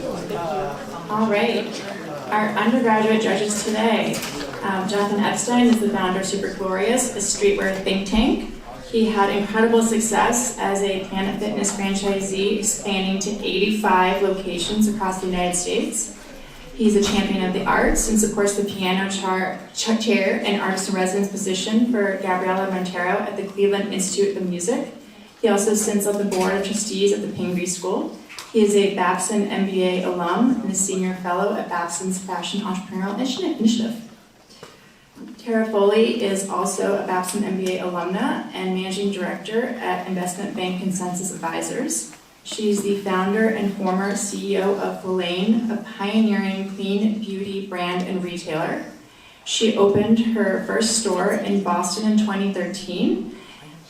All right, our undergraduate judges today. Jonathan Epstein is the founder of Super Glorious, a streetwear think tank. He had incredible success as a Planet Fitness franchisee, expanding to 85 locations across the United States. He's a champion of the arts and supports the piano chair and artist in residence position for Gabriela Montero at the Cleveland Institute of Music. He also sits on the board of trustees at the Pingree School. He is a Babson MBA alum and a senior fellow at Babson's Fashion Entrepreneurial Initiative. Tara Foley is also a Babson MBA alumna and managing director at investment bank Consensus Advisors. She's the founder and former CEO of Folane, a pioneering clean beauty brand and retailer. She opened her first store in Boston in 2013,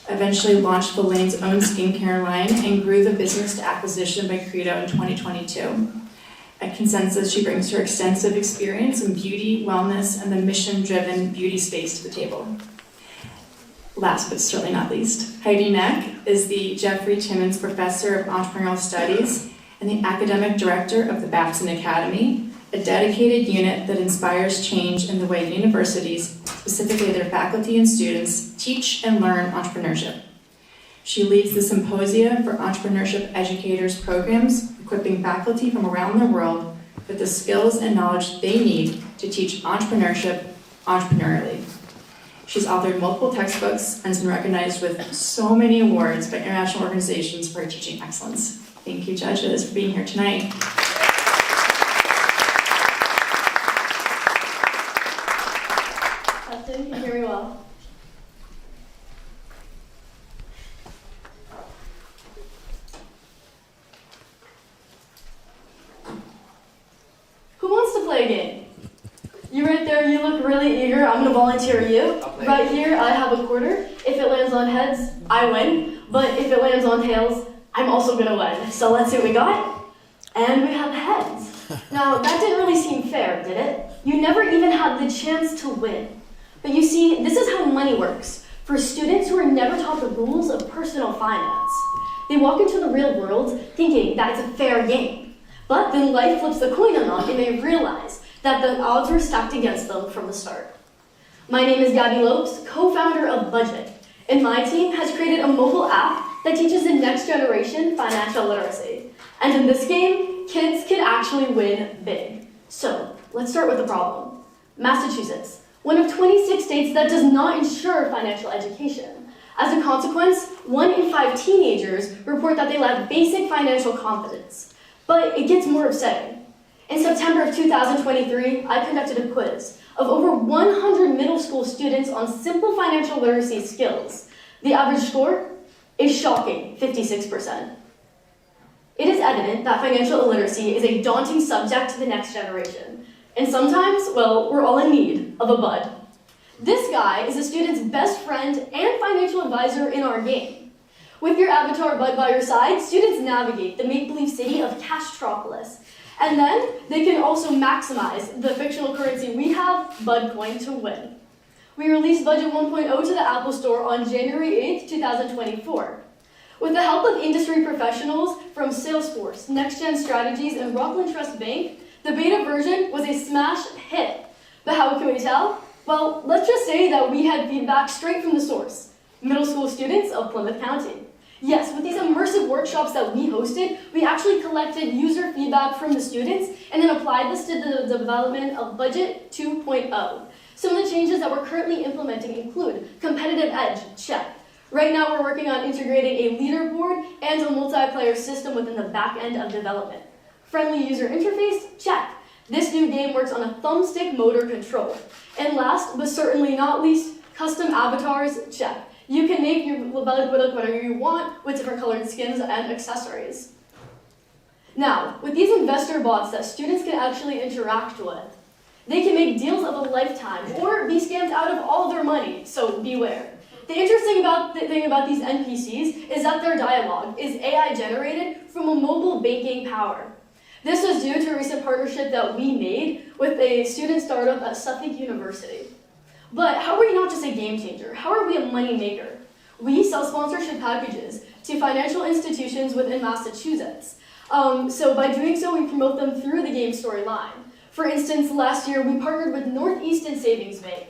eventually launched Folane's own skincare line, and grew the business to acquisition by Credo in 2022. At Consensus, she brings her extensive experience in beauty, wellness, and the mission-driven beauty space to the table. Last but certainly not least, Heidi Neck is the Jeffrey Timmons Professor of Entrepreneurial Studies and the Academic Director of the Babson Academy, a dedicated unit that inspires change in the way universities, specifically their faculty and students, teach and learn entrepreneurship. She leads the Symposia for Entrepreneurship Educators programs, equipping faculty from around the world with the skills and knowledge they need to teach entrepreneurship entrepreneurially. She's authored multiple textbooks and has been recognized with so many awards by international organizations for her teaching excellence. Thank you, judges, for being here tonight. Justin, can you hear me well? Who wants to play a game? You right there, you look really eager. I'm gonna volunteer you. Right here, I have a quarter. If it lands on heads, I win. But if it lands on tails, I'm also gonna win. So let's see what we got. And we have heads. Now, that didn't really seem fair, did it? You never even had the chance to win. But you see, this is how money works for students who are never taught the rules of personal finance. They walk into the real world thinking that it's a fair game. But then life flips the coin on them and they realize that the odds were stacked against them from the start. My name is Gabby Lopes, co-founder of Budget, and my team has created a mobile app that teaches the next generation financial literacy. And in this game, kids can actually win big. So, let's start with the problem. Massachusetts, one of 26 states that does not ensure financial education. As a consequence, 1 in 5 teenagers report that they lack basic financial competence. But it gets more upsetting. In September of 2023, I conducted a quiz of over 100 middle school students on simple financial literacy skills. The average score is shocking, 56%. It is evident that financial illiteracy is a daunting subject to the next generation. And sometimes, well, we're all in need of a bud. This guy is a student's best friend and financial advisor in our game. With your avatar bud by your side, students navigate the make-believe city of Castropolis. And then they can also maximize the fictional currency we have, Budcoin, to win. We released Budget 1.0 to the Apple Store on January 8th, 2024. With the help of industry professionals from Salesforce, NextGen Strategies, and Rockland Trust Bank, the beta version was a smash hit. But how can we tell? Well, let's just say that we had feedback straight from the source, middle school students of Plymouth County. Yes, with these immersive workshops that we hosted, we actually collected user feedback from the students and then applied this to the development of Budget 2.0. Some of the changes that we're currently implementing include competitive edge, check. Right now we're working on integrating a leaderboard and a multiplayer system within the back end of development. Friendly user interface, check. This new game works on a thumbstick motor control. And last but certainly not least, custom avatars, check. You can make your bud look whatever you want with different colored skins and accessories. Now, with these investor bots that students can actually interact with, they can make deals of a lifetime or be scammed out of all their money, so beware. The interesting thing about these NPCs is that their dialogue is AI generated from a mobile banking power. This was due to a recent partnership that we made with a student startup at Suffolk University. But how are we not just a game changer? How are we a money maker? We sell sponsorship packages to financial institutions within Massachusetts. So by doing so, we promote them through the game storyline. For instance, last year we partnered with Northeastern Savings Bank.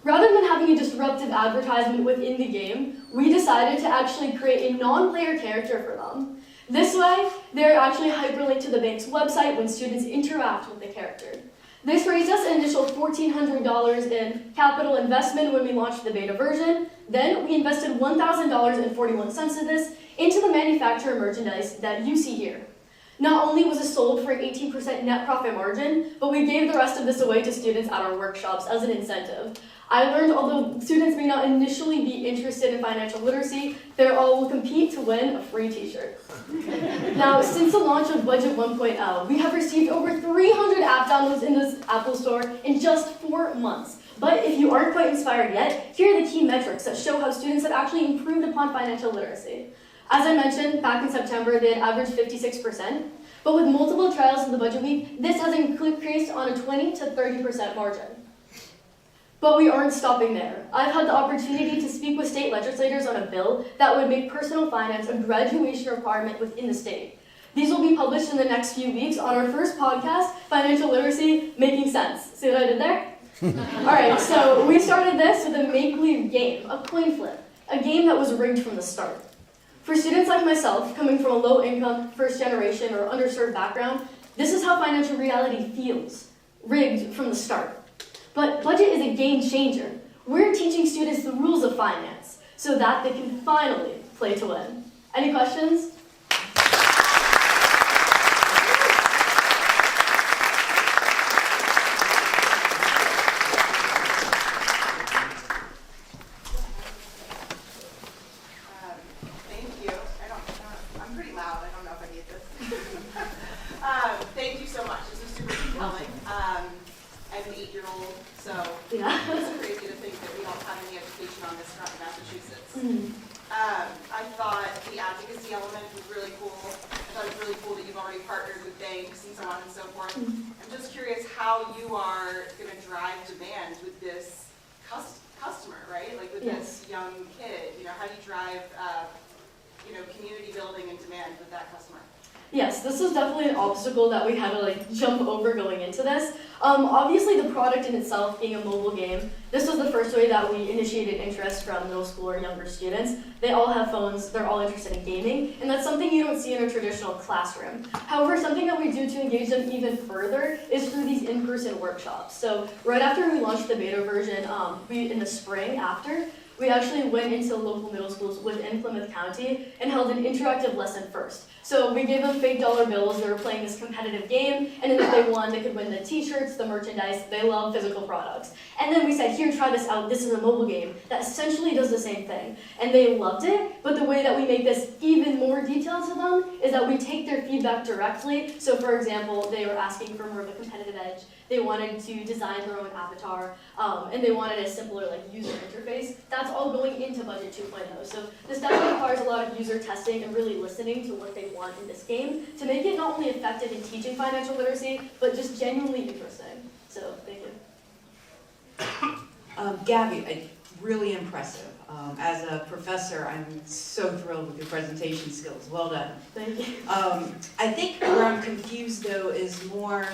Rather than having a disruptive advertisement within the game, we decided to actually create a non-player character for them. This way, they're actually hyperlinked to the bank's website when students interact with the character. This raised us an initial $1,400 in capital investment when we launched the beta version. Then we invested $1,041 of this into the manufacturer merchandise that you see here. Not only was it sold for an 18% net profit margin, but we gave the rest of this away to students at our workshops as an incentive. I learned although students may not initially be interested in financial literacy, they all will compete to win a free t-shirt. Now, since the launch of Budget 1.0, we have received over 300 app downloads in this Apple Store in just 4 months. But if you aren't quite inspired yet, here are the key metrics that show how students have actually improved upon financial literacy. As I mentioned, back in September, they had averaged 56%, but with multiple trials in the budget week, this has increased on a 20 to 30% margin. But we aren't stopping there. I've had the opportunity to speak with state legislators on a bill that would make personal finance a graduation requirement within the state. These will be published in the next few weeks on our first podcast, Financial Literacy Making Sense. See what I did there? All right, so we started this with a make-believe game, a coin flip, a game that was rigged from the start. For students like myself, coming from a low-income, first-generation, or underserved background, this is how financial reality feels, rigged from the start. But budget is a game changer. We're teaching students the rules of finance so that they can finally play to win. Any questions? Thank you. I'm pretty loud. I don't know if I need this. Thank you so much. This is super compelling. I'm an 8-year-old, so it's crazy to think that we don't have any education on this front in Massachusetts. I thought the advocacy element was really cool. I thought it was really cool that you've already partnered with banks and so on and so forth. I'm just curious how you are going to drive demand with this customer, right? Like with this young kid. How do you drive community building and demand with that customer? Yes, this was definitely an obstacle that we had to jump over going into this. Obviously, the product in itself being a mobile game, this was the first way that we initiated interest from middle school or younger students. They all have phones, they're all interested in gaming, and that's something you don't see in a traditional classroom. However, something that we do to engage them even further is through these in-person workshops. So right after we launched the beta version, in the spring after, we actually went into local middle schools within Plymouth County and held an interactive lesson first. So we gave them fake dollar bills, they were playing this competitive game, and then if they won, they could win the t-shirts, the merchandise, they love physical products. And then we said, here, try this out, this is a mobile game that essentially does the same thing. And they loved it, but the way that we make this even more detailed to them is that we take their feedback directly. So for example, they were asking for more of a competitive edge, they wanted to design their own avatar, and they wanted a simpler user interface. That's all going into Budget 2.0. So this definitely requires a lot of user testing and really listening to what they want in this game to make it not only effective in teaching financial literacy, but just genuinely interesting. So thank you. Gabby, really impressive. As a professor, I'm so thrilled with your presentation skills. Well done. Thank you. I think where I'm confused though is more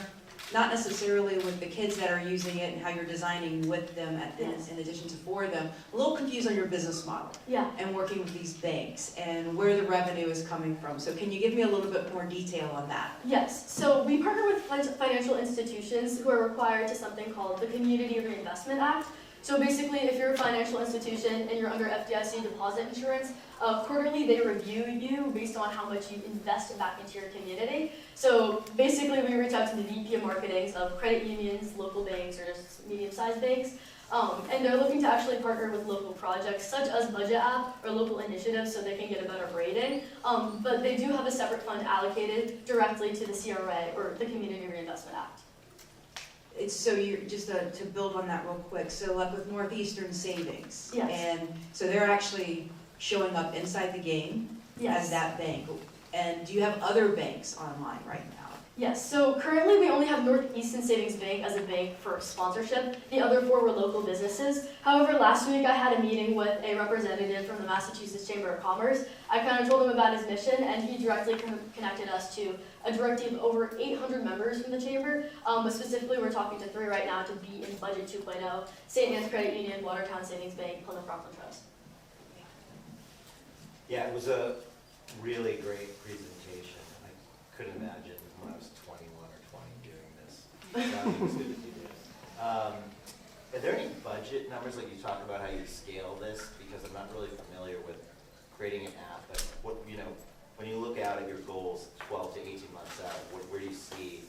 not necessarily with the kids that are using it and how you're designing with them in addition to for them. A little confused on your business model and working with these banks and where the revenue is coming from. So can you give me a little bit more detail on that? Yes, so we partner with financial institutions who are required to something called the Community Reinvestment Act. So basically, if you're a financial institution and you're under FDIC deposit insurance, quarterly they review you based on how much you invest back into your community. So basically, we reach out to the VP of marketings of credit unions, local banks, or just medium-sized banks, and they're looking to actually partner with local projects such as Budget App or local initiatives so they can get a better rating. But they do have a separate fund allocated directly to the CRA or the Community Reinvestment Act. So you're just to build on that real quick. So like with Northeastern Savings, Yes. and so they're actually showing up inside the game as that bank. And do you have other banks online right now? Yes, so currently we only have Northeastern Savings Bank as a bank for sponsorship. The other 4 were local businesses. However, last week I had a meeting with a representative from the Massachusetts Chamber of Commerce. I kind of told him about his mission, and he directly connected us to a direct team of over 800 members from the Chamber. But specifically, we're talking to 3 right now to be in Budget 2.0, St. Anne's Credit Union, Watertown Savings Bank, Plymouth Rockland Trust. Yeah, it was a really great presentation. I couldn't imagine when I was 21 or 20 doing this. It was good to do this. Are there any budget numbers, like you talk about how you scale this? Because I'm not really familiar with creating an app, but what, you know, when you look out at your goals 12 to 18 months out, where do you see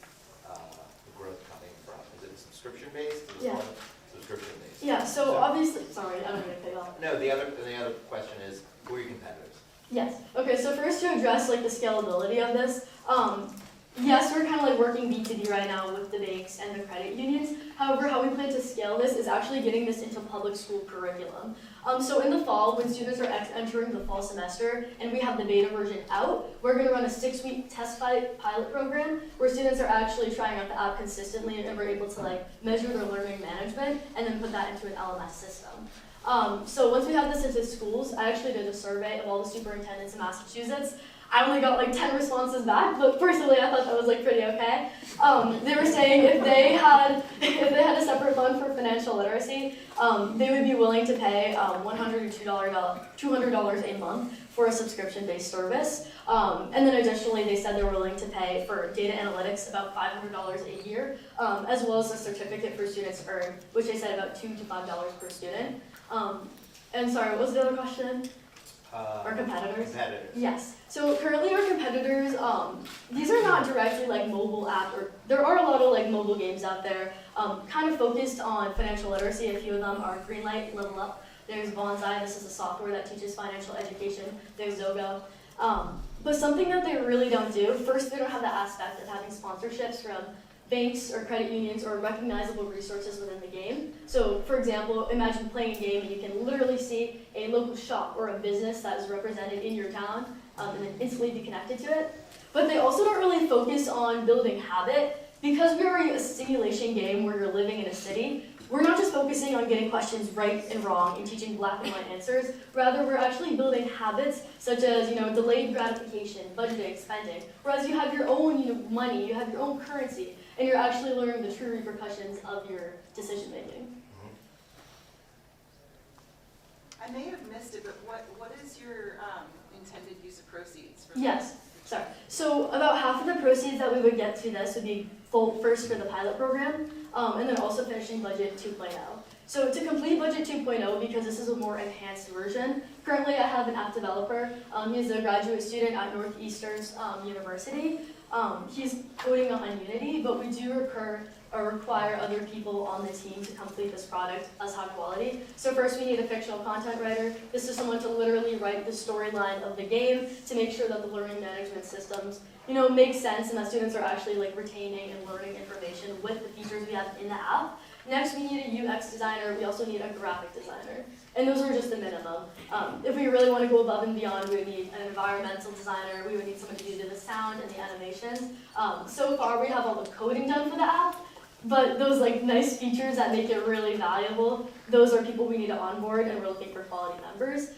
the growth coming from? Is it subscription based? Is it Yeah. subscription based? Yeah, so obviously, sorry, I don't mean to cut you off. No, the other question is, who are your competitors? Yes. Okay, so first to address like the scalability of this, yes, we're kind of like working B2B right now with the banks and the credit unions. However, how we plan to scale this is actually getting this into public school curriculum. So in the fall, when students are entering the fall semester and we have the beta version out, we're going to run a 6-week test pilot program where students are actually trying out the app consistently and we're able to like measure their learning management and then put that into an LMS system. So once we have this into schools, I actually did a survey of all the superintendents in Massachusetts. I only got like 10 responses back, but personally I thought that was like pretty okay. They were saying if they had a separate fund for financial literacy, they would be willing to pay $100 to $200 a month for a subscription-based service. And then additionally, they said they're willing to pay for data analytics about $500 a year, as well as a certificate for students to earn, which they said about $2 to $5 per student. And sorry, what was the other question? Our competitors? Competitors. Yes. So currently our competitors, these are not directly like mobile app, or there are a lot of like mobile games out there, kind of focused on financial literacy. A few of them are Greenlight, Level Up. There's Bonsai, this is a software that teaches financial education. There's Zogo. But something that they really don't do, first they don't have the aspect of having sponsorships from banks or credit unions or recognizable resources within the game. So for example, imagine playing a game and you can literally see a local shop or a business that is represented in your town and then instantly be connected to it. But they also don't really focus on building habit. Because we are a simulation game where you're living in a city, we're not just focusing on getting questions right and wrong and teaching black and white answers. Rather, we're actually building habits such as, delayed gratification, budgeting, spending. Whereas you have your own money, you have your own currency, and you're actually learning the true repercussions of your decision making. I may have missed it, but what is your intended use of proceeds? Yes, sorry. So about half of the proceeds that we would get to this would be first for the pilot program, and then also finishing Budget 2.0. So to complete Budget 2.0, because this is a more enhanced version, currently I have an app developer. He's a graduate student at Northeastern's University. He's coding on Unity, but we do require other people on the team to complete this product as high quality. So first we need a fictional content writer. This is someone to literally write the storyline of the game to make sure that the learning management systems make sense and that students are actually retaining and learning information with the features we have in the app. Next, we need a UX designer. We also need a graphic designer. And those are just the minimum. If we really want to go above and beyond, we would need an environmental designer. We would need someone to do the sound and the animations. So far, we have all the coding done for the app, but those nice features that make it really valuable, those are people we need to onboard, and we're looking for quality members.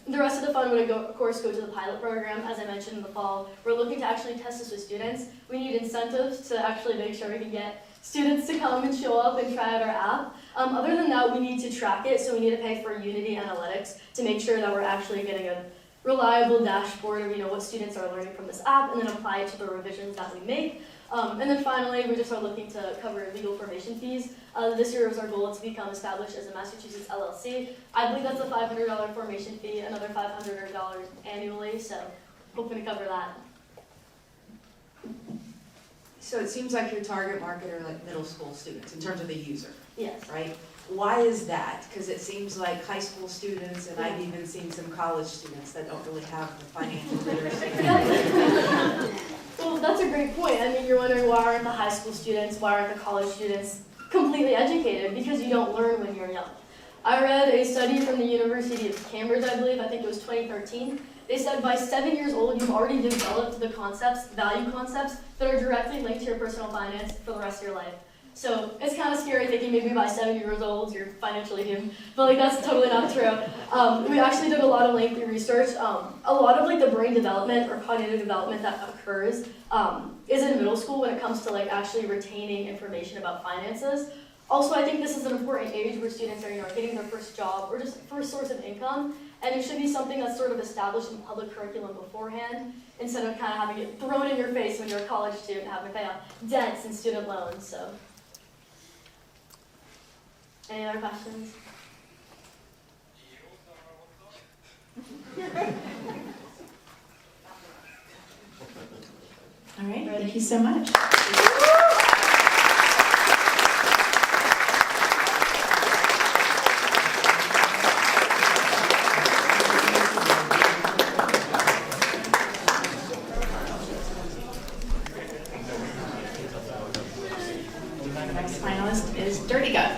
The rest of the fund would, of course, go to the pilot program. As I mentioned in the fall, we're looking to actually test this with students. We need incentives to actually make sure we can get students to come and show up and try out our app. Other than that, we need to track it, so we need to pay for Unity Analytics to make sure that we're actually getting a reliable dashboard of what students are learning from this app, and then apply it to the revisions that we make. And then finally, we just are looking to cover legal formation fees. This year was our goal to become established as a Massachusetts LLC. I believe that's a $500 formation fee, another $500 annually, so hoping to cover that. So it seems like your target market are middle school students in terms of the user, Yes. right? Why is that? Because it seems like high school students, and I've even seen some college students that don't really have the financial literacy. Well, that's a great point. I mean, you're wondering why aren't the high school students, why aren't the college students completely educated? Because you don't learn when you're young. I read a study from the University of Cambridge, I believe, I think it was 2013. They said by 7 years old, you've already developed the concepts, value concepts, that are directly linked to your personal finance for the rest of your life. So it's kind of scary thinking maybe by 7 years old you're financially doomed, but like that's totally not true. We actually did a lot of lengthy research. A lot of like the brain development or cognitive development that occurs is in middle school when it comes to like actually retaining information about finances. Also, I think this is an important age where students are, getting their first job or just first source of income, and it should be something that's sort of established in public curriculum beforehand, instead of kind of having it thrown in your face when you're a college student and having to pay off debts and student loans. So, any other questions? All right, thank you so much. The next finalist is Dirty Gut.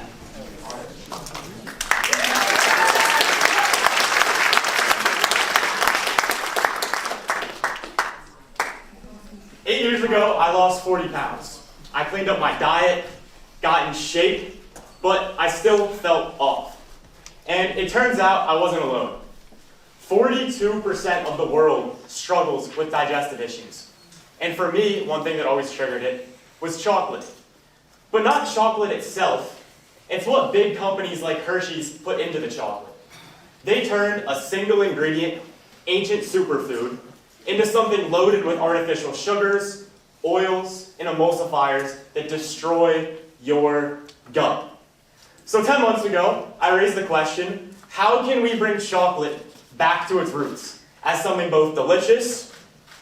Years ago, I lost 40 pounds. I cleaned up my diet, got in shape, but I still felt off. And it turns out I wasn't alone. 42% of the world struggles with digestive issues. And for me, one thing that always triggered it was chocolate. But not chocolate itself, it's what big companies like Hershey's put into the chocolate. They turned a single ingredient, ancient superfood, into something loaded with artificial sugars, oils, and emulsifiers that destroy your gut. So 10 months ago, I raised the question, how can we bring chocolate back to its roots as something both delicious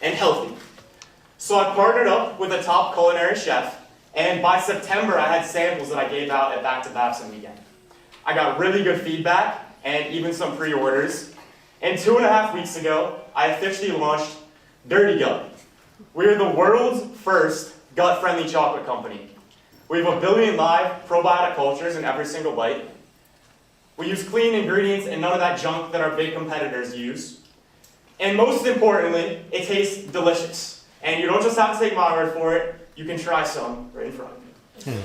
and healthy? So I partnered up with a top culinary chef, and by September I had samples that I gave out at Back to Babson weekend. I got really good feedback and even some pre-orders. And 2.5 weeks ago, I officially launched Dirty Gut. We're the world's first gut-friendly chocolate company. We have 1 billion live probiotic cultures in every single bite. We use clean ingredients and none of that junk that our big competitors use. And most importantly, it tastes delicious. And you don't just have to take my word for it, you can try some right in front of me.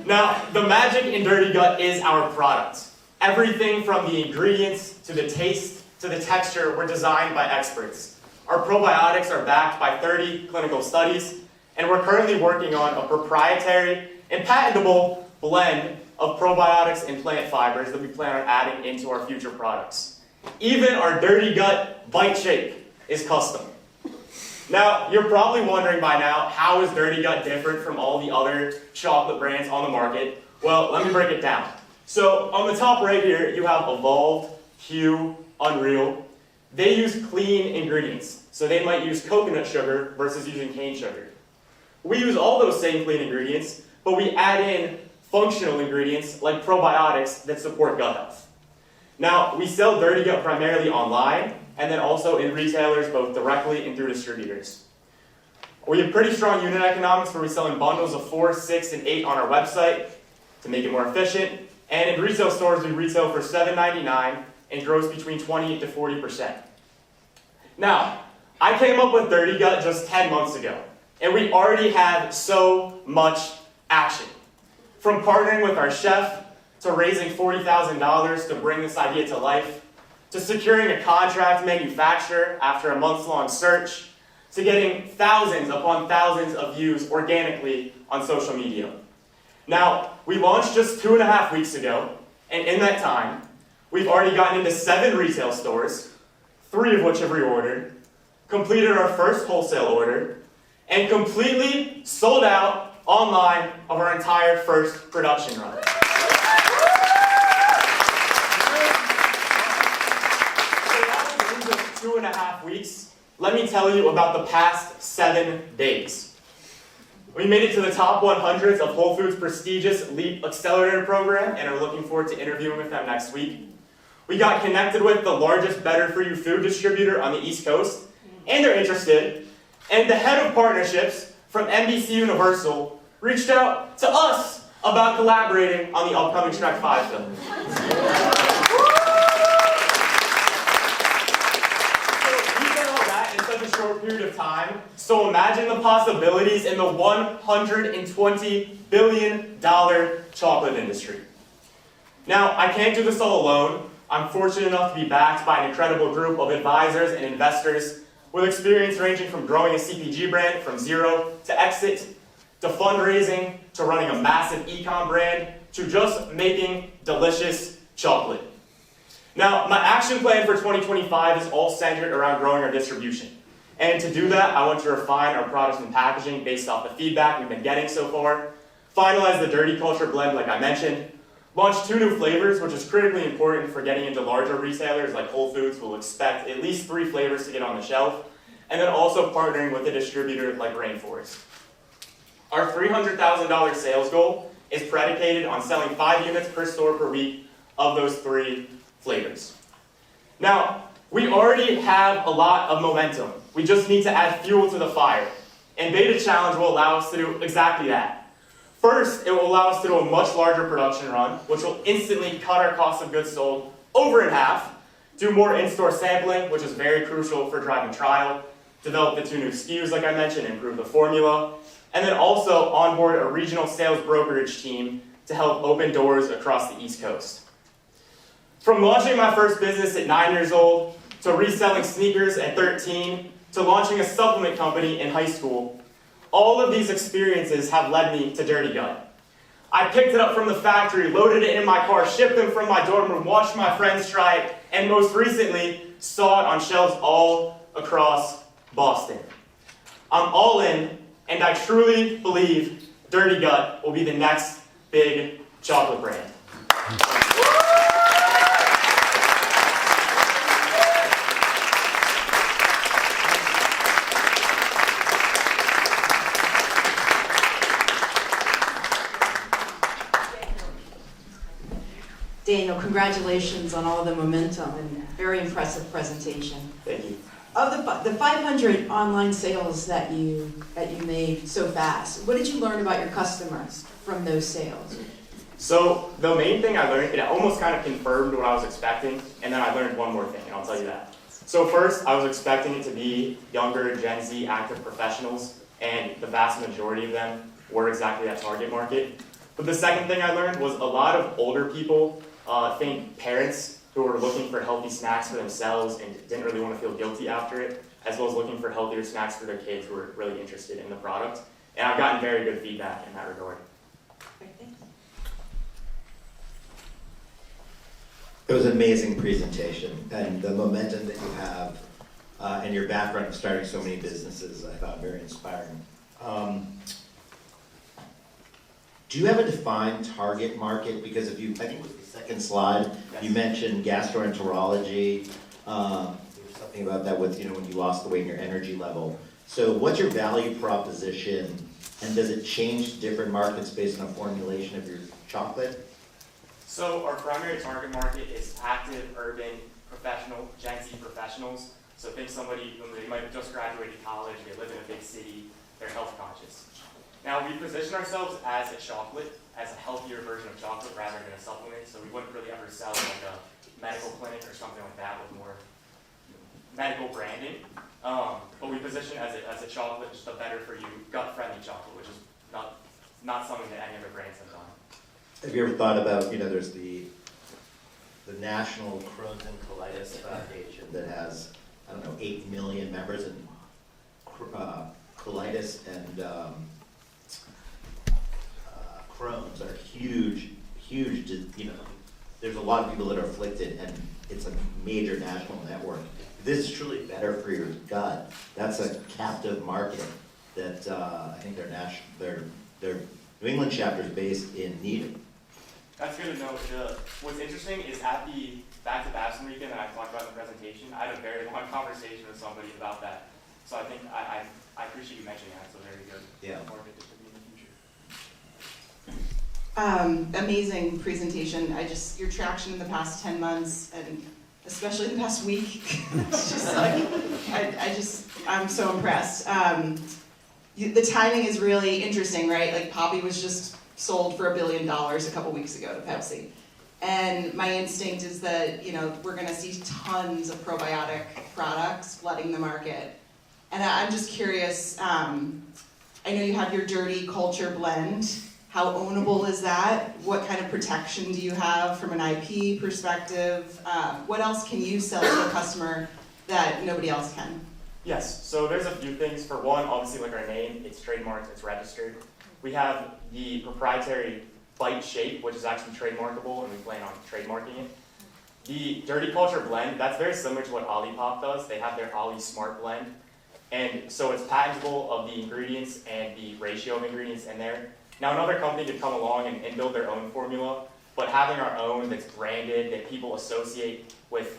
Now, the magic in Dirty Gut is our product. Everything from the ingredients to the taste to the texture were designed by experts. Our probiotics are backed by 30 clinical studies, and we're currently working on a proprietary and patentable blend of probiotics and plant fibers that we plan on adding into our future products. Even our Dirty Gut bite shape is custom. Now, you're probably wondering by now, how is Dirty Gut different from all the other chocolate brands on the market? Well, let me break it down. So, on the top right here, you have Evolved, Q, Unreal. They use clean ingredients, so they might use coconut sugar versus using cane sugar. We use all those same clean ingredients, but we add in functional ingredients like probiotics that support gut health. Now, we sell Dirty Gut primarily online, and then also in retailers both directly and through distributors. We have pretty strong unit economics where we sell in bundles of 4, 6, and 8 on our website to make it more efficient. And in retail stores, we retail for $7.99 and grows between 20 to 40%. Now, I came up with Dirty Gut just 10 months ago, and we already have so much action. From partnering with our chef, to raising $40,000 to bring this idea to life, to securing a contract manufacturer after a months-long search, to getting thousands upon thousands of views organically on social media. Now, we launched just 2.5 weeks ago, and in that time, we've already gotten into 7 retail stores, 3 of which have reordered, completed our first wholesale order, and completely sold out online of our entire first production run. So in 2.5 weeks, let me tell you about the past 7 days. We made it to the top 100s of Whole Foods' prestigious LEAP Accelerator program and are looking forward to interviewing with them next week. We got connected with the largest better-for-you food distributor on the East Coast, and they're interested. And the head of partnerships from NBC Universal reached out to us about collaborating on the upcoming Shrek 5 film. So we did all that in such a short period of time, so imagine the possibilities in the $120 billion chocolate industry. Now, I can't do this all alone. I'm fortunate enough to be backed by an incredible group of advisors and investors with experience ranging from growing a CPG brand from zero to exit, to fundraising, to running a massive e-com brand, to just making delicious chocolate. Now, my action plan for 2025 is all centered around growing our distribution. And to do that, I want to refine our products and packaging based off the feedback we've been getting so far, finalize the Dirty Culture blend like I mentioned, launch 2 new flavors, which is critically important for getting into larger retailers like Whole Foods, who will expect at least 3 flavors to get on the shelf, and then also partnering with a distributor like Rainforest. Our $300,000 sales goal is predicated on selling 5 units per store per week of those 3 flavors. Now, we already have a lot of momentum. We just need to add fuel to the fire. And Beta Challenge will allow us to do exactly that. First, it will allow us to do a much larger production run, which will instantly cut our cost of goods sold over in half, do more in-store sampling, which is very crucial for driving trial, develop the 2 new SKUs like I mentioned, improve the formula, and then also onboard a regional sales brokerage team to help open doors across the East Coast. From launching my first business at 9 years old, to reselling sneakers at 13, to launching a supplement company in high school, all of these experiences have led me to Dirty Gut. I picked it up from the factory, loaded it in my car, shipped them from my dorm room, watched my friends try it, and most recently, saw it on shelves all across Boston. I'm all in, and I truly believe Dirty Gut will be the next big chocolate brand. Daniel, congratulations on all the momentum and very impressive presentation. Thank you. Of the 500 online sales that you made so fast, what did you learn about your customers from those sales? So the main thing I learned, it almost kind of confirmed what I was expecting, and then I learned one more thing, and I'll tell you that. So first, I was expecting it to be younger Gen Z active professionals, and the vast majority of them were exactly that target market. But the second thing I learned was a lot of older people, think parents who were looking for healthy snacks for themselves and didn't really want to feel guilty after it, as well as looking for healthier snacks for their kids who were really interested in the product. And I've gotten very good feedback in that regard. It was an amazing presentation, and the momentum that you have and your background of starting so many businesses, I found very inspiring. Do you have a defined target market? Because if you, I think it was the second slide, Yes. you mentioned gastroenterology. There was something about that with, when you lost the weight and your energy level. So what's your value proposition, and does it change different markets based on a formulation of your chocolate? So our primary target market is active, urban, professional, Gen Z professionals. So think somebody who they might have just graduated college, they live in a big city, they're health conscious. Now we position ourselves as a chocolate, as a healthier version of chocolate rather than a supplement. So we wouldn't really ever sell like a medical clinic or something like that with more medical branding. But we position as a chocolate, just a better for you, gut-friendly chocolate, which is not something that any other brands have done. Have you ever thought about, there's the National Crohn's and Colitis Foundation that has, 8 million members, and colitis and Crohn's are huge, there's a lot of people that are afflicted, and it's a major national network. If this is truly better for your gut, that's a captive market that I think their New England chapter is based in Needham. That's good to know. What's interesting is at the back to Babson weekend that I talked about in the presentation, I had a very long conversation with somebody about that. So I think I appreciate you mentioning that. It's a very good market to be in the future. Amazing presentation. Your traction in the past 10 months, and especially the past week, it's just like, I'm so impressed. The timing is really interesting, right? Like Poppy was just sold for $1 billion a couple weeks ago to Pepsi. And my instinct is that, we're gonna see tons of probiotic products flooding the market. And I'm just curious, I know you have your dirty culture blend. How ownable is that? What kind of protection do you have from an IP perspective? What else can you sell to a customer that nobody else can? Yes, so there's a few things. For one, obviously like our name, it's trademarked, it's registered. We have the proprietary bite shape, which is actually trademarkable, and we plan on trademarking it. The Dirty Culture blend, that's very similar to what Olipop does. They have their Oli Smart blend. And so it's patentable of the ingredients and the ratio of ingredients in there. Now another company could come along and build their own formula, but having our own that's branded, that people associate with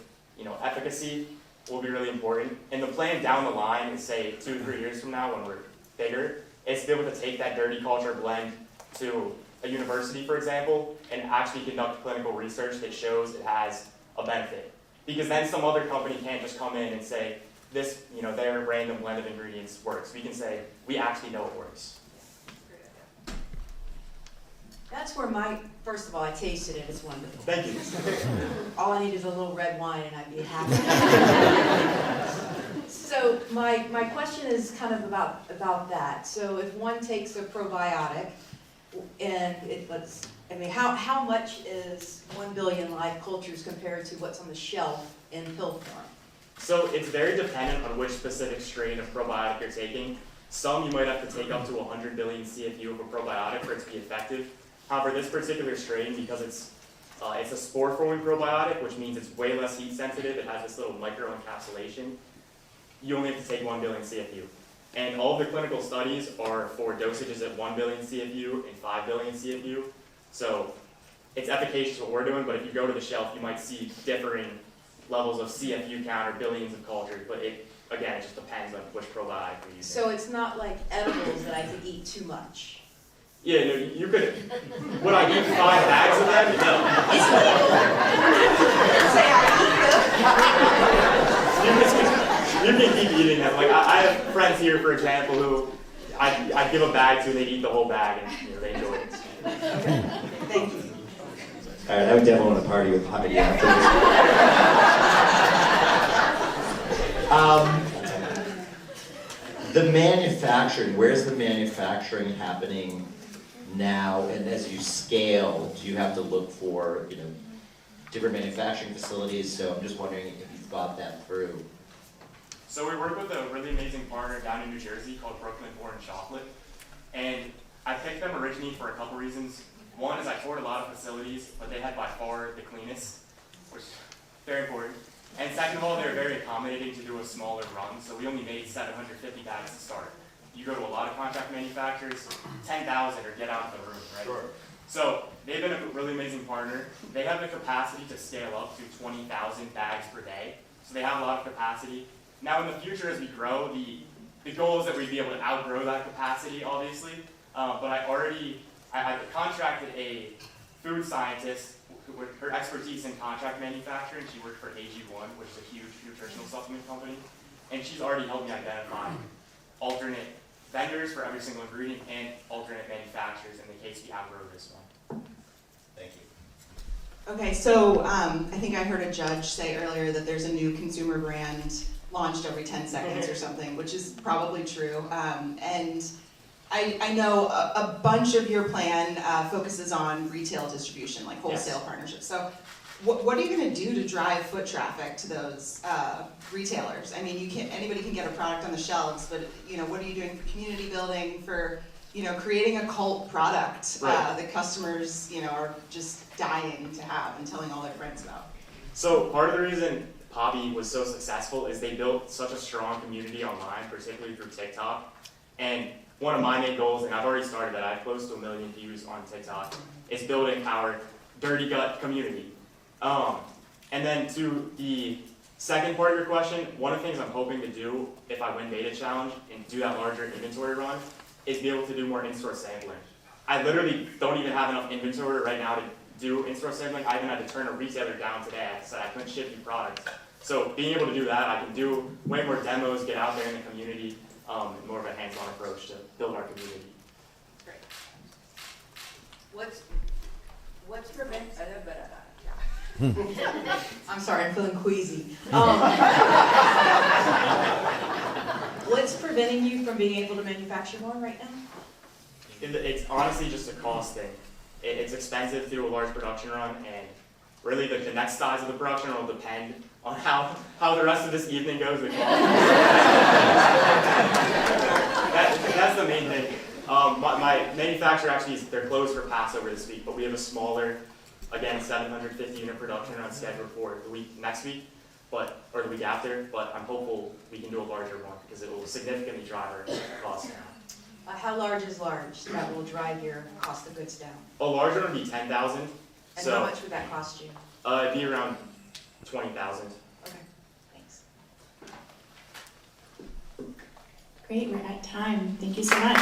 efficacy, will be really important. And the plan down the line is, say, 2 or 3 years from now when we're bigger, is to be able to take that Dirty Culture blend to a university, for example, and actually conduct clinical research that shows it has a benefit. Because then some other company can't just come in and say, this, their random blend of ingredients works. We can say, we actually know it works. That's where first of all, I tasted it, it's wonderful. Thank you. All I need is a little red wine and I'd be happy. So my question is kind of about that. So if one takes a probiotic, and how much is 1 billion live cultures compared to what's on the shelf in pill form? So it's very dependent on which specific strain of probiotic you're taking. Some you might have to take up to 100 billion CFU of a probiotic for it to be effective. However, this particular strain, because it's a spore-forming probiotic, which means it's way less heat sensitive, it has this little micro encapsulation, you only have to take 1 billion CFU. And all of the clinical studies are for dosages at 1 billion CFU and 5 billion CFU. So it's efficacious what we're doing, but if you go to the shelf, you might see differing levels of CFU count or billions of cultures, but it just depends on which probiotic you're using. So it's not like edibles that I could eat too much. Yeah, no, you could. Would I eat 5 bags of them? No. It's legal. Say I You can keep eating them. Like I have friends here, for example, who I give a bag to, and they eat the whole bag, and they enjoy it. Okay. Thank you. All right, I would definitely want to party with Heidi after this. The manufacturing, where's the manufacturing happening now? And as you scale, do you have to look for, different manufacturing facilities? So I'm just wondering if you've thought that through. So we work with a really amazing partner down in New Jersey called Brooklyn Corn Chocolate. And I picked them originally for a couple reasons. One is I toured a lot of facilities, but they had by far the cleanest, which is very important. And second of all, they were very accommodating to do a smaller run, so we only made 750 bags to start. You go to a lot of contract manufacturers, 10,000 or get out of the room, right? Sure. So they've been a really amazing partner. They have the capacity to scale up to 20,000 bags per day, so they have a lot of capacity. Now in the future, as we grow, the goal is that we'd be able to outgrow that capacity, obviously. But I contracted a food scientist with her expertise in contract manufacturing. She worked for AG1, which is a huge nutritional supplement company. And she's already helped me identify alternate vendors for every single ingredient and alternate manufacturers in the case we outgrow this one. Thank you. Okay, so I think I heard a judge say earlier that there's a new consumer brand launched every 10 seconds or something, which is probably true. And I know a bunch of your plan focuses on retail distribution, like wholesale partnerships. So what are you going to do to drive foot traffic to those retailers? I mean, anybody can get a product on the shelves, but what are you doing for community building, for creating a cult product that customers are just dying to have and telling all their friends about? So part of the reason Poppy was so successful is they built such a strong community online, particularly through TikTok. And one of my main goals, and I've already started that, I have close to 1 million views on TikTok, is building our Dirty Gut community. And then to the second part of your question, one of the things I'm hoping to do if I win Beta Challenge and do that larger inventory run is be able to do more in-store sampling. I literally don't even have enough inventory right now to do in-store sampling. I even had to turn a retailer down today. I said I couldn't ship you products. So being able to do that, I can do way more demos, get out there in the community, and more of a hands-on approach to build our community. Great. What's prevent? I'm sorry, I'm feeling queasy. What's preventing you from being able to manufacture more right now? It's honestly just a cost thing. It's expensive to do a large production run, and really the next size of the production run will depend on how the rest of this evening goes with That's the main thing. My manufacturer actually, they're closed for Passover this week, but we have a smaller, again, 750 unit production run scheduled for the next week, or the week after, but I'm hopeful we can do a larger one because it will significantly drive our costs down. How large is large that will drive your cost of goods down? A larger one would be 10,000. And so, how much would that cost you? It'd be around 20,000. Okay, thanks. Great, we're at time. Thank you so much.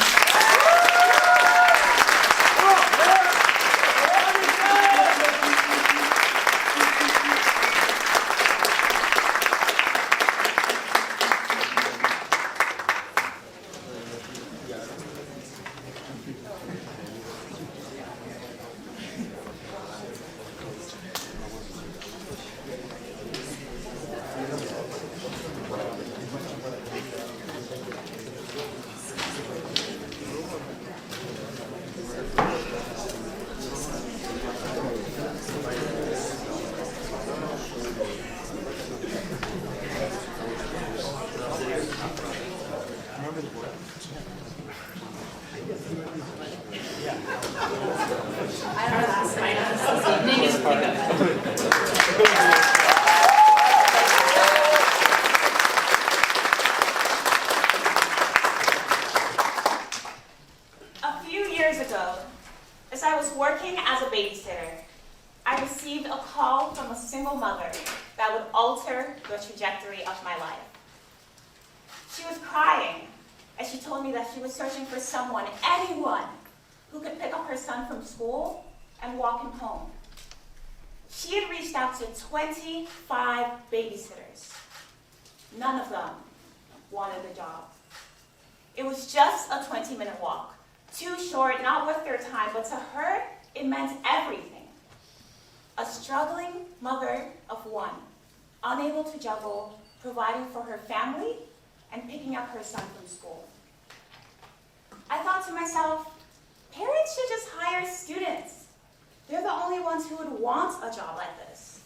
Our last item this evening is pickup. A few years ago, as I was working as a babysitter, I received a call from a single mother that would alter the trajectory of my life. She was crying as she told me that she was searching for someone, anyone, who could pick up her son from school and walk him home. She had reached out to 25 babysitters. None of them wanted the job. It was just a 20-minute walk. Too short, not worth their time, but to her, it meant everything. A struggling mother of one, unable to juggle providing for her family and picking up her son from school. I thought to myself, parents should just hire students. They're the only ones who would want a job like this.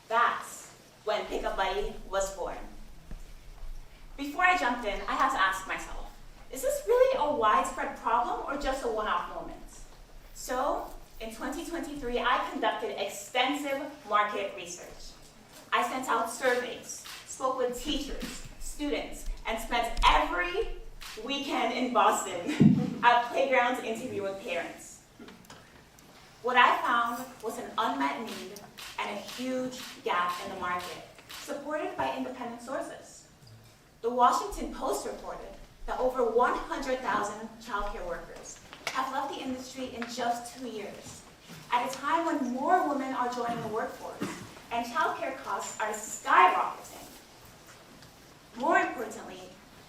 That's when Pickup Buddy was born. Before I jumped in, I had to ask myself, is this really a widespread problem or just a one-off moment? So, in 2023, I conducted extensive market research. I sent out surveys, spoke with teachers, students, and spent every weekend in Boston at playgrounds interviewing parents. What I found was an unmet need and a huge gap in the market, supported by independent sources. The Washington Post reported that over 100,000 childcare workers have left the industry in just 2 years, at a time when more women are joining the workforce and childcare costs are skyrocketing. More importantly,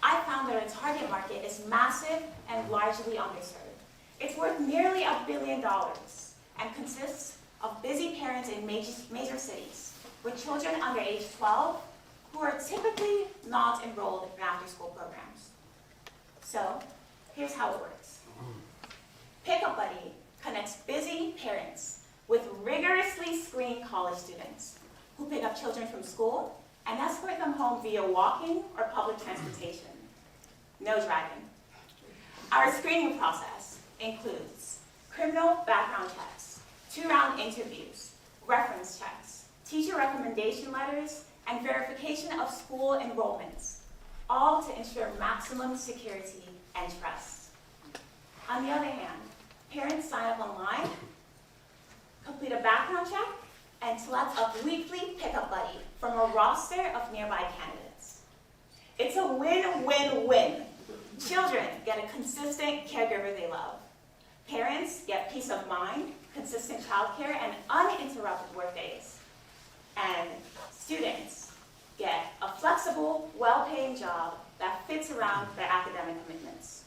I found that our target market is massive and largely underserved. It's worth nearly $1 billion and consists of busy parents in major cities with children under age 12 who are typically not enrolled in after-school programs. So, here's how it works. Pickup Buddy connects busy parents with rigorously screened college students who pick up children from school and escort them home via walking or public transportation. No driving. Our screening process includes criminal background checks, 2-round interviews, reference checks, teacher recommendation letters, and verification of school enrollments, all to ensure maximum security and trust. On the other hand, parents sign up online, complete a background check, and select a weekly Pickup Buddy from a roster of nearby candidates. It's a win-win-win. Children get a consistent caregiver they love. Parents get peace of mind, consistent childcare, and uninterrupted work days. And students get a flexible, well-paying job that fits around their academic commitments.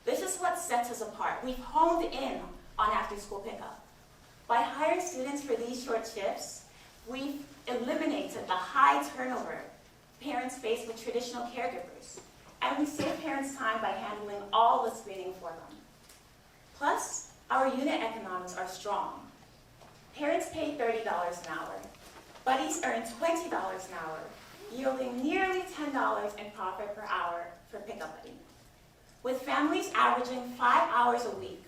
This is what sets us apart. We've honed in on after-school pickup. By hiring students for these short shifts, we've eliminated the high turnover parents face with traditional caregivers, and we save parents time by handling all the screening for them. Plus, our unit economics are strong. Parents pay $30 an hour. Buddies earn $20 an hour, yielding nearly $10 in profit per hour for pickup buddy. With families averaging 5 hours a week,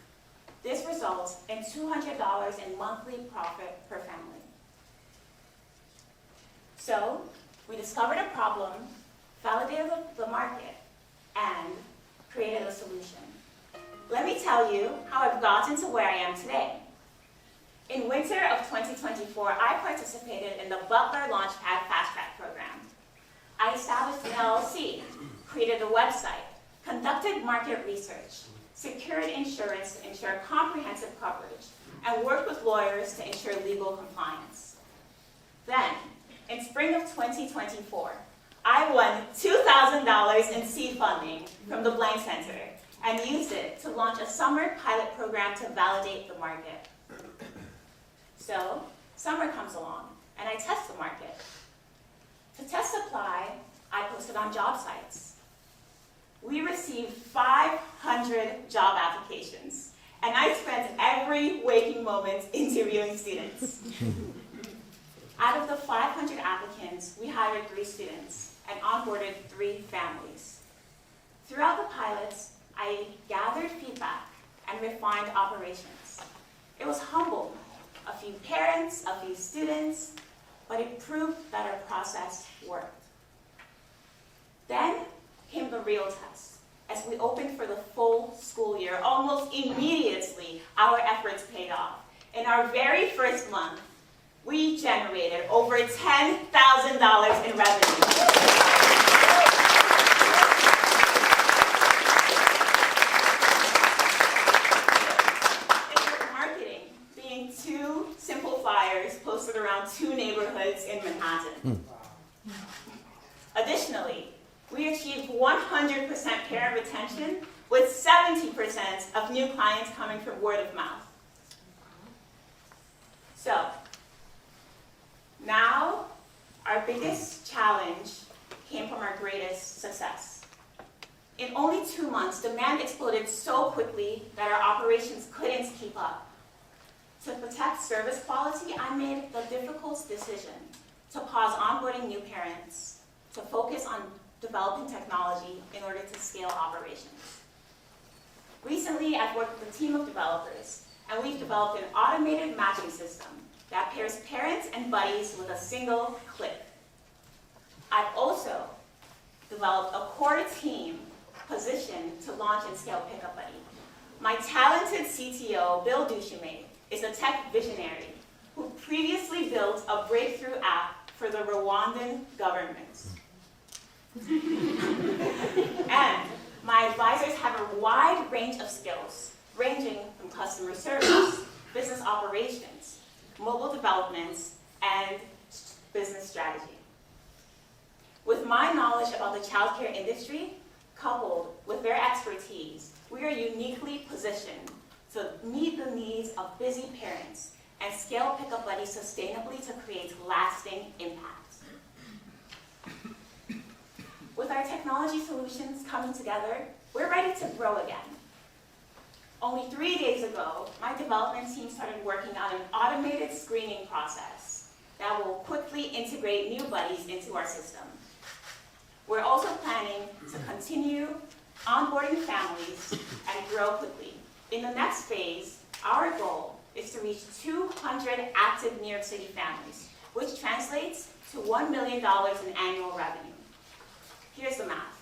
this results in $200 in monthly profit per family. So, we discovered a problem, validated the market, and created a solution. Let me tell you how I've gotten to where I am today. In winter of 2024, I participated in the Butler Launchpad Fast Track program. I established an LLC, created a website, conducted market research, secured insurance to ensure comprehensive coverage, and worked with lawyers to ensure legal compliance. Then, in spring of 2024, I won $2,000 in seed funding from the Blaine Center and used it to launch a summer pilot program to validate the market. So, summer comes along, and I test the market. To test supply, I posted on job sites. We received 500 job applications, and I spent every waking moment interviewing students. Out of the 500 applicants, we hired 3 students and onboarded 3 families. Throughout the pilots, I gathered feedback and refined operations. It was humble. A few parents, a few students, but it proved that our process worked. Then came the real test. As we opened for the full school year, almost immediately, our efforts paid off. In our very first month, we generated over $10,000 in revenue. Posted around 2 neighborhoods in Manhattan. Additionally, we achieved 100% parent retention with 70% of new clients coming from word of mouth. So, now our biggest challenge came from our greatest success. In only 2 months, demand exploded so quickly that our operations couldn't keep up. To protect service quality, I made the difficult decision to pause onboarding new parents, to focus on developing technology in order to scale operations. Recently, I've worked with a team of developers, and we've developed an automated matching system that pairs parents and buddies with a single click. I've also developed a core team positioned to launch and scale Pickup Buddy. My talented CTO, Bill Duchemay, is a tech visionary who previously built a breakthrough app for the Rwandan government. And my advisors have a wide range of skills, ranging from customer service, business operations, mobile development, and business strategy. With my knowledge about the childcare industry, coupled with their expertise, we are uniquely positioned to meet the needs of busy parents and scale Pickup Buddy sustainably to create lasting impact. With our technology solutions coming together, we're ready to grow again. Only 3 days ago, my development team started working on an automated screening process that will quickly integrate new buddies into our system. We're also planning to continue onboarding families and grow quickly. In the next phase, our goal is to reach 200 active New York City families, which translates to $1 million in annual revenue. Here's the math.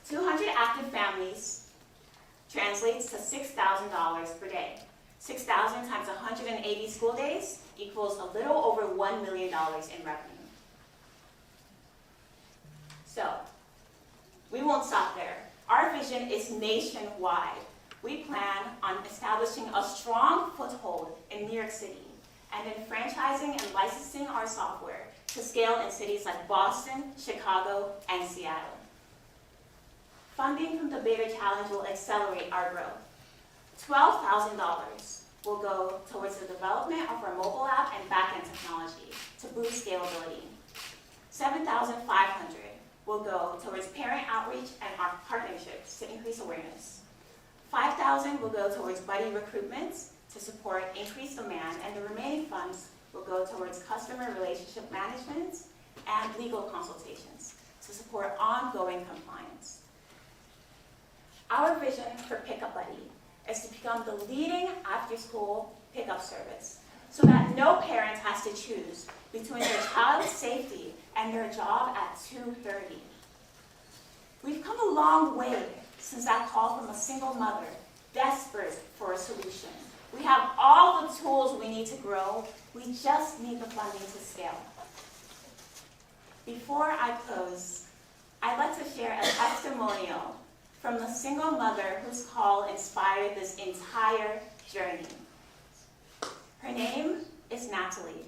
200 active families translates to $6,000 per day. 6,000 times 180 school days equals a little over $1 million in revenue. So, we won't stop there. Our vision is nationwide. We plan on establishing a strong foothold in New York City and in franchising and licensing our software to scale in cities like Boston, Chicago, and Seattle. Funding from the Beta Challenge will accelerate our growth. $12,000 will go towards the development of our mobile app and backend technology to boost scalability. $7,500 will go towards parent outreach and our partnerships to increase awareness. $5,000 will go towards buddy recruitments to support increased demand, and the remaining funds will go towards customer relationship management and legal consultations to support ongoing compliance. Our vision for Pickup Buddy is to become the leading after-school pickup service so that no parent has to choose between their child's safety and their job at 2:30. We've come a long way since that call from a single mother, desperate for a solution. We have all the tools we need to grow, we just need the funding to scale. Before I close, I'd like to share a testimonial from the single mother whose call inspired this entire journey. Her name is Natalie,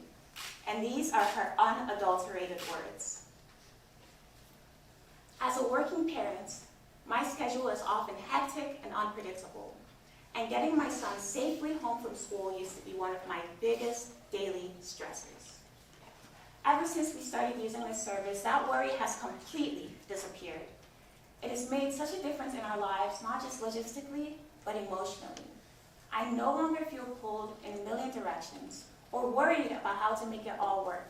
and these are her unadulterated words. As a working parent, my schedule is often hectic and unpredictable, and getting my son safely home from school used to be one of my biggest daily stressors. Ever since we started using this service, that worry has completely disappeared. It has made such a difference in our lives, not just logistically, but emotionally. I no longer feel pulled in a million directions or worried about how to make it all work.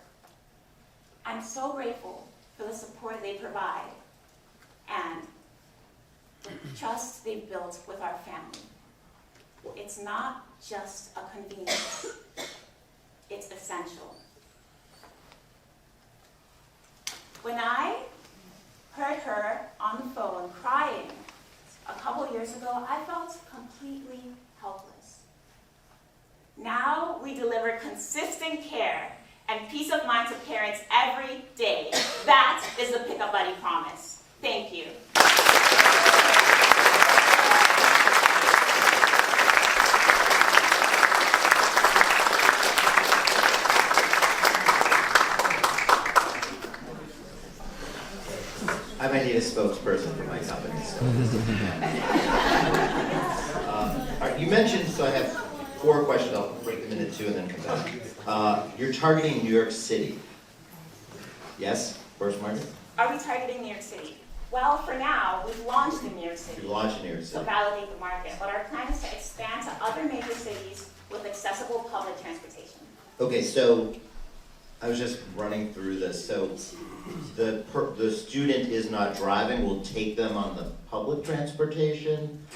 I'm so grateful for the support they provide and the trust they've built with our family. It's not just a convenience, it's essential. When I heard her on the phone crying a couple years ago, I felt completely helpless. Now we deliver consistent care and peace of mind to parents every day. That is the Pickup Buddy promise. Thank you. I might need a spokesperson for my company. So. All right, you mentioned, so I have 4 questions. I'll break them into 2 and then come back. You're targeting New York City. Yes? First market? Are we targeting New York City? Well, for now, we've launched in New York City. You launched in New York City. To validate the market, but our plan is to expand to other major cities with accessible public transportation. Okay, so I was just running through this. So the student is not driving. We'll take them on the public transportation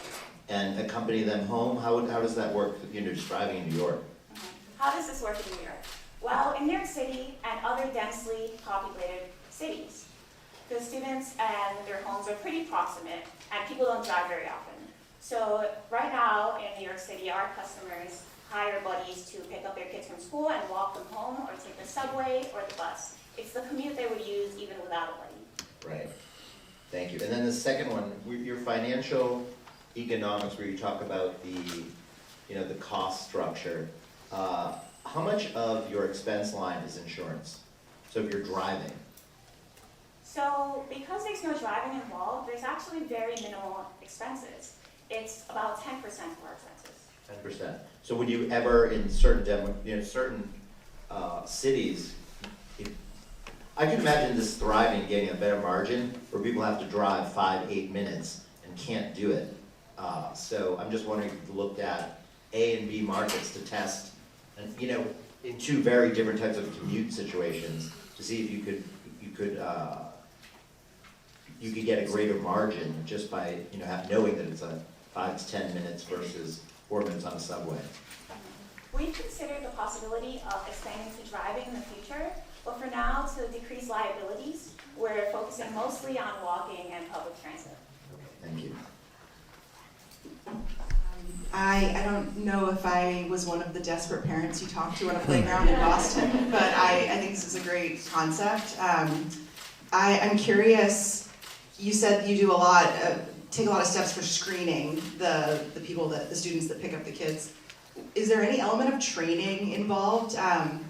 and accompany them home. How does that work? You know, just driving in New York. How does this work in New York? Well, in New York City and other densely populated cities, the students and their homes are pretty proximate, and people don't drive very often. So right now in New York City, our customers hire buddies to pick up their kids from school and walk them home, or take the subway or the bus. It's the commute they would use even without a buddy. Right. Thank you. And then the second one, your financial economics, where you talk about the cost structure. How much of your expense line is insurance? So if you're driving. So because there's no driving involved, there's actually very minimal expenses. It's about 10% of our expenses. 10%. So would you ever, in certain cities, I can imagine this thriving, getting a better margin, where people have to drive 5-8 minutes and can't do it. So I'm just wondering if you've looked at A and B markets to test, and in 2 very different types of commute situations, to see if you could get a greater margin just by knowing that it's a 5 to 10 minutes versus 4 minutes on a subway. We've considered the possibility of expanding to driving in the future, but for now, to decrease liabilities, we're focusing mostly on walking and public transit. Thank you. I don't know if I was one of the desperate parents you talked to on a playground in Boston, but I think this is a great concept. I'm curious, you said you do take a lot of steps for screening the students that pick up the kids. Is there any element of training involved?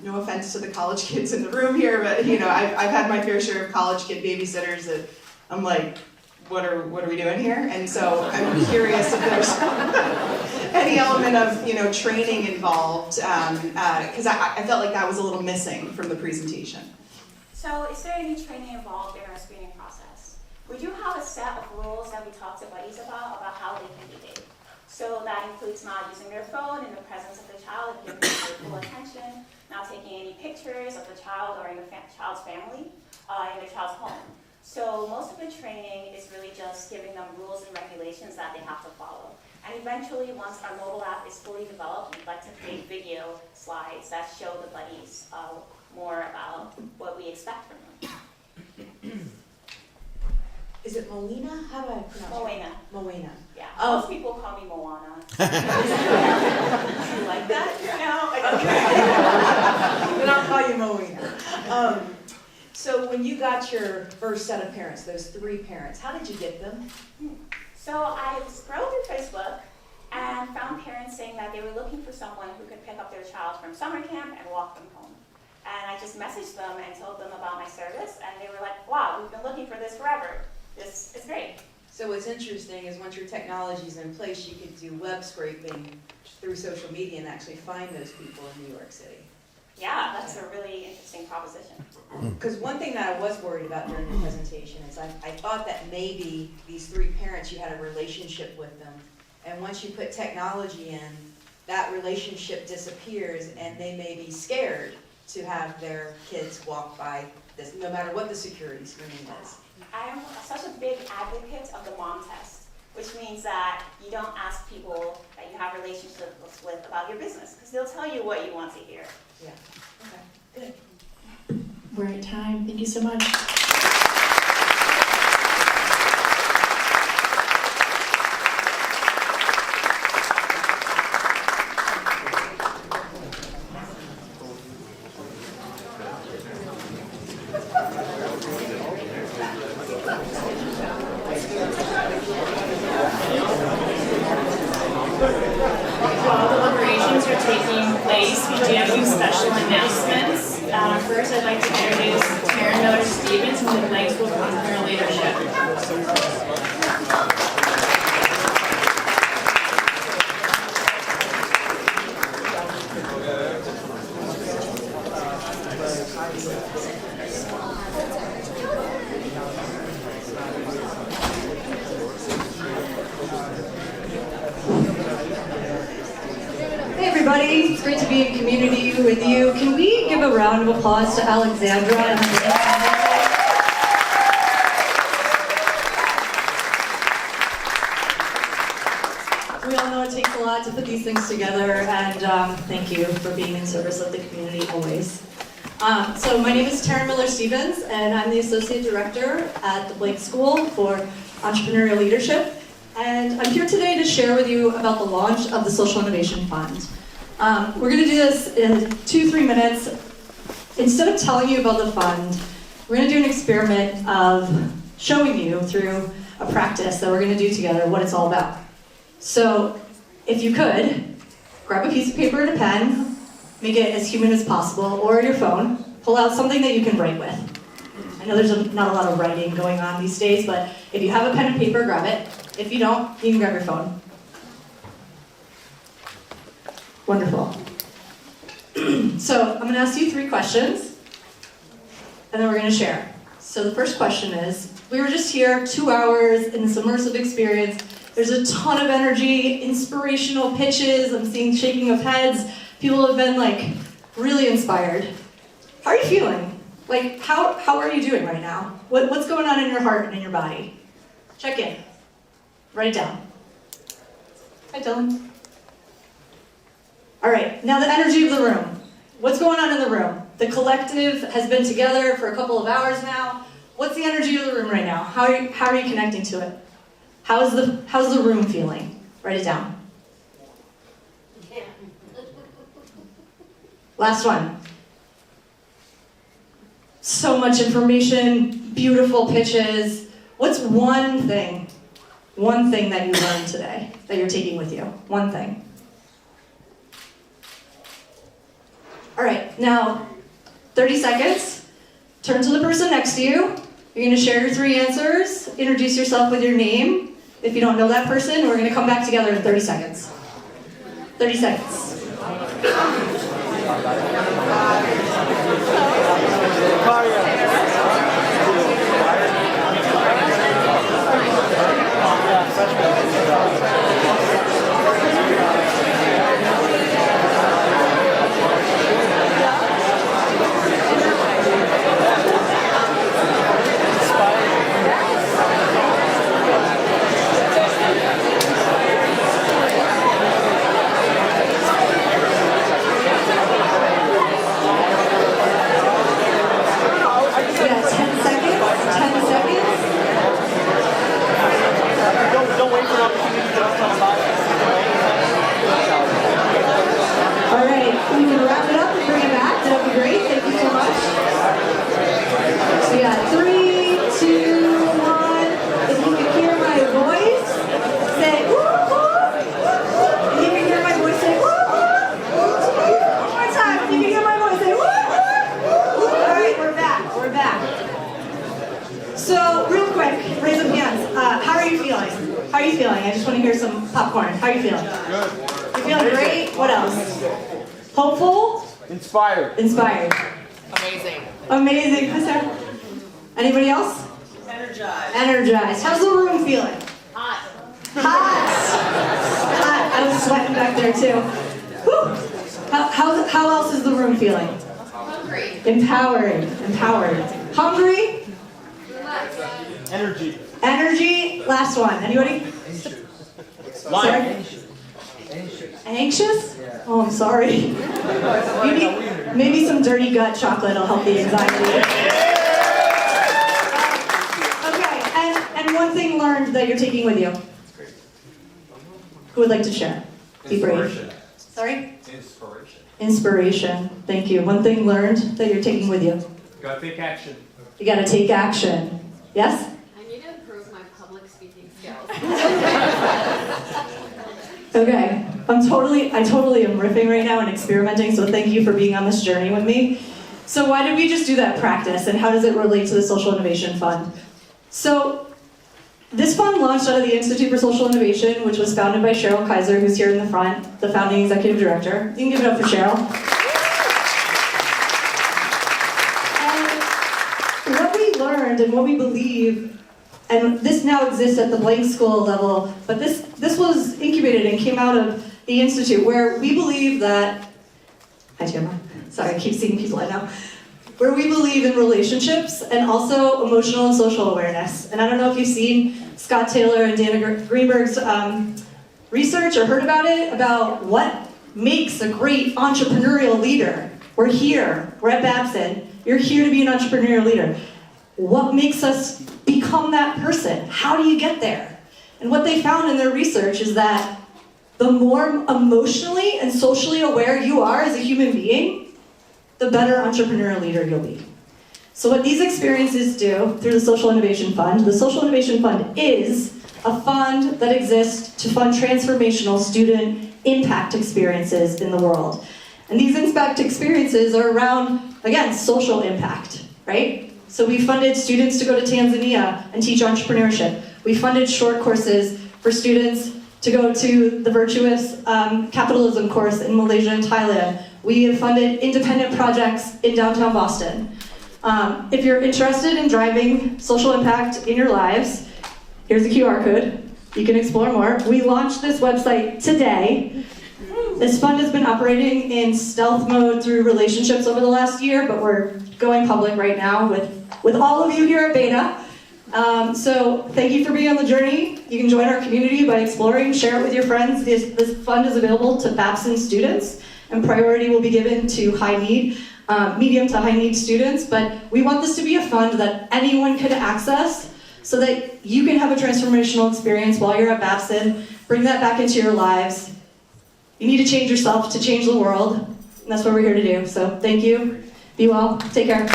No offense to the college kids in the room here, but I've had my fair share of college kid babysitters that I'm like, what are we doing here? And so I'm curious if there's any element of, training involved, because I felt like that was a little missing from the presentation. So is there any training involved in our screening process? We do have a set of rules that we talk to buddies about how they can behave. So that includes not using their phone in the presence of the child and giving them their full attention, not taking any pictures of the child or in the child's family, in the child's home. So most of the training is really just giving them rules and regulations that they have to follow. And eventually, once our mobile app is fully developed, we'd like to create video slides that show the buddies more about what we expect from them. Is it Molina? How do I pronounce Moena. it? Moena. Yeah. Oh. Most people call me Moana. You like that? No, I don't. Then I'll call you Moena. So when you got your first set of parents, those 3 parents, how did you get them? So I scrolled through Facebook and found parents saying that they were looking for someone who could pick up their child from summer camp and walk them home. And I just messaged them and told them about my service, and they were like, wow, we've been looking for this forever. This is great. So what's interesting is once your technology is in place, you could do web scraping through social media and actually find those people in New York City. Yeah, that's a really interesting proposition. Because one thing that I was worried about during the presentation is I thought that maybe these 3 parents, you had a relationship with them. And once you put technology in, that relationship disappears and they may be scared to have their kids walk by this, no matter what the security screening is. I am such a big advocate of the mom test, which means that you don't ask people that you have relationships with about your business, because they'll tell you what you want to hear. Yeah. Okay. Good. We're at time. Thank you so much. While deliberations are taking place, we do have some special announcements. First, I'd like to introduce Taryn Miller-Stevens, and the flags will come from her leadership. Hey everybody, it's great to be in community with you. Can we give a round of applause to Alexandra? We all know it takes a lot to put these things together, and thank you for being in service of the community always. So my name is Taryn Miller-Stevens, and I'm the Associate Director at the Blake School for Entrepreneurial Leadership. And I'm here today to share with you about the launch of the Social Innovation Fund. We're going to do this in 2-3 minutes. Instead of telling you about the fund, we're going to do an experiment of showing you through a practice that we're going to do together what it's all about. So if you could, grab a piece of paper and a pen, make it as human as possible, or your phone, pull out something that you can write with. I know there's not a lot of writing going on these days, but if you have a pen and paper, grab it. If you don't, you can grab your phone. Wonderful. So I'm going to ask you 3 questions, and then we're going to share. So the first question is, we were just here 2 hours in this immersive experience. There's a ton of energy, inspirational pitches. I'm seeing shaking of heads. People have been really inspired. How are you feeling? How are you doing right now? What's going on in your heart and in your body? Check in. Write it down. Hi, Dylan. All right, now the energy of the room. What's going on in the room? The collective has been together for a couple of hours now. What's the energy of the room right now? How are you connecting to it? How's the room feeling? Write it down. Last one. So much information, beautiful pitches. What's one thing that you learned today that you're taking with you? One thing. All right, now 30 seconds. Turn to the person next to you. You're going to share your 3 answers, introduce yourself with your name. If you don't know that person, we're going to come back together in 30 seconds. 30 seconds. I just want to hear some popcorn. How are you feeling? Good. You feeling great? What else? Hopeful? Inspired. Inspired. Amazing. Amazing. What's that? Anybody else? Energized. Energized. How's the room feeling? Hot. Hot. Hot. I was sweating back there too. Whew. How else is the room feeling? Hungry. Empowered. Empowered. Hungry? Relaxed. Energy. Energy. Last one. Anybody? Sorry? Anxious? Oh, I'm sorry. Maybe some dirty gut chocolate will help the anxiety. Okay, and one thing learned that you're taking with you. Who would like to share? Be brave. Sorry? Inspiration. Inspiration. Thank you. One thing learned that you're taking with you. You gotta take action. You gotta take action. Yes? I need to improve my public speaking skills. Okay, I totally am riffing right now and experimenting, so thank you for being on this journey with me. So why did we just do that practice, and how does it relate to the Social Innovation Fund? So this fund launched out of the Institute for Social Innovation, which was founded by Cheryl Kaiser, who's here in the front, the founding executive director. You can give it up for Cheryl. And what we learned and what we believe, and this now exists at the Blank School level, but this was incubated and came out of the Institute, where we believe that, hi Tamara, sorry, I keep seeing people I know, where we believe in relationships and also emotional and social awareness. And I don't know if you've seen Scott Taylor and Dana Greenberg's research or heard about it, about what makes a great entrepreneurial leader. We're here, we're at Babson, you're here to be an entrepreneurial leader. What makes us become that person? How do you get there? And what they found in their research is that the more emotionally and socially aware you are as a human being, the better entrepreneurial leader you'll be. So what these experiences do through the Social Innovation Fund, the Social Innovation Fund is a fund that exists to fund transformational student impact experiences in the world. And these impact experiences are around, again, social impact, right? So we funded students to go to Tanzania and teach entrepreneurship. We funded short courses for students to go to the virtuous capitalism course in Malaysia and Thailand. We have funded independent projects in downtown Boston. If you're interested in driving social impact in your lives, here's the QR code. You can explore more. We launched this website today. This fund has been operating in stealth mode through relationships over the last year, but we're going public right now with all of you here at Beta. So thank you for being on the journey. You can join our community by exploring, share it with your friends. This fund is available to Babson students, and priority will be given to high need, medium to high need students, but we want this to be a fund that anyone can access so that you can have a transformational experience while you're at Babson, bring that back into your lives. You need to change yourself to change the world, and that's what we're here to do. So thank you, be well, take care.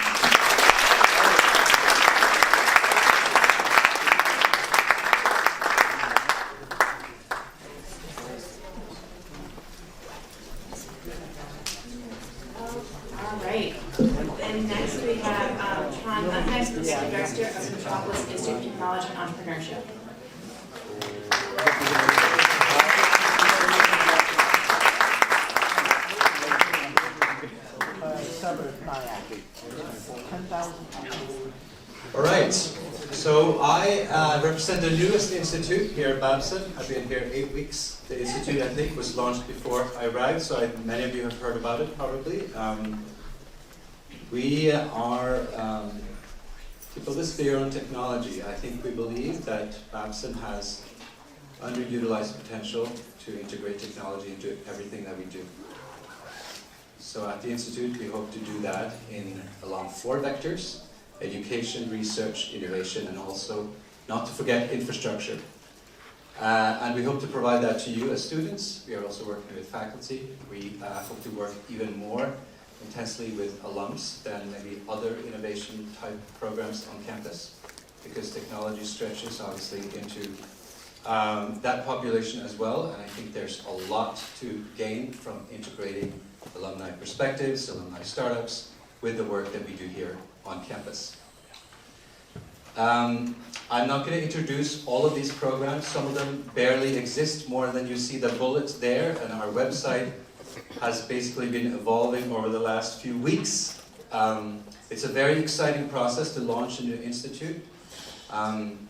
And next we have I'm the High School Director of the Metropolis Institute of Technology and Entrepreneurship. All right, so I represent the newest institute here at Babson. I've been here 8 weeks. The institute, I think, was launched before I arrived, so many of you have heard about it, probably. We are people this fear on technology. I think we believe that Babson has underutilized potential to integrate technology into everything that we do. So at the Institute, we hope to do that along 4 vectors: education, research, innovation, and also, not to forget, infrastructure. And we hope to provide that to you as students. We are also working with faculty. We hope to work even more intensely with alums than maybe other innovation type programs on campus, because technology stretches obviously into that population as well, and I think there's a lot to gain from integrating alumni perspectives, alumni startups, with the work that we do here on campus. I'm not going to introduce all of these programs. Some of them barely exist more than you see the bullets there, and our website has basically been evolving over the last few weeks. It's a very exciting process to launch a new institute. I'm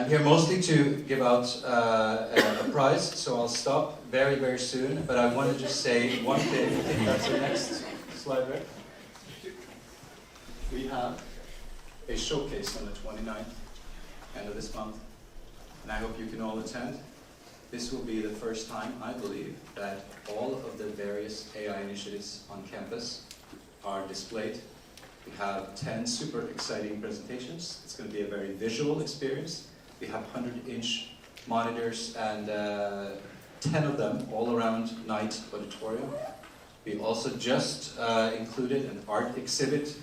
here mostly to give out a prize, so I'll stop very, very soon. But I want to just say one thing. I think that's the next slide, right? We have a showcase on the 29th, end of this month, and I hope you can all attend. This will be the first time, I believe, that all of the various AI initiatives on campus are displayed. We have 10 super exciting presentations. It's going to be a very visual experience. We have 100-inch monitors and 10 of them all around Knight Auditorium. We also just included an art exhibit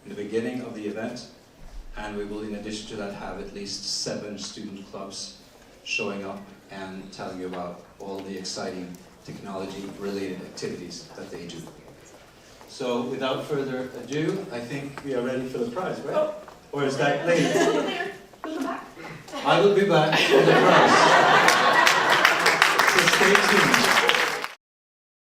in the beginning of the event, and we will, in addition to that, have at least 7 student clubs showing up and telling you about all the exciting technology-related activities that they do. So, without further ado, I think we are ready for the prize, right? Oh. Or is that later? I will be back for the prize. So stay tuned.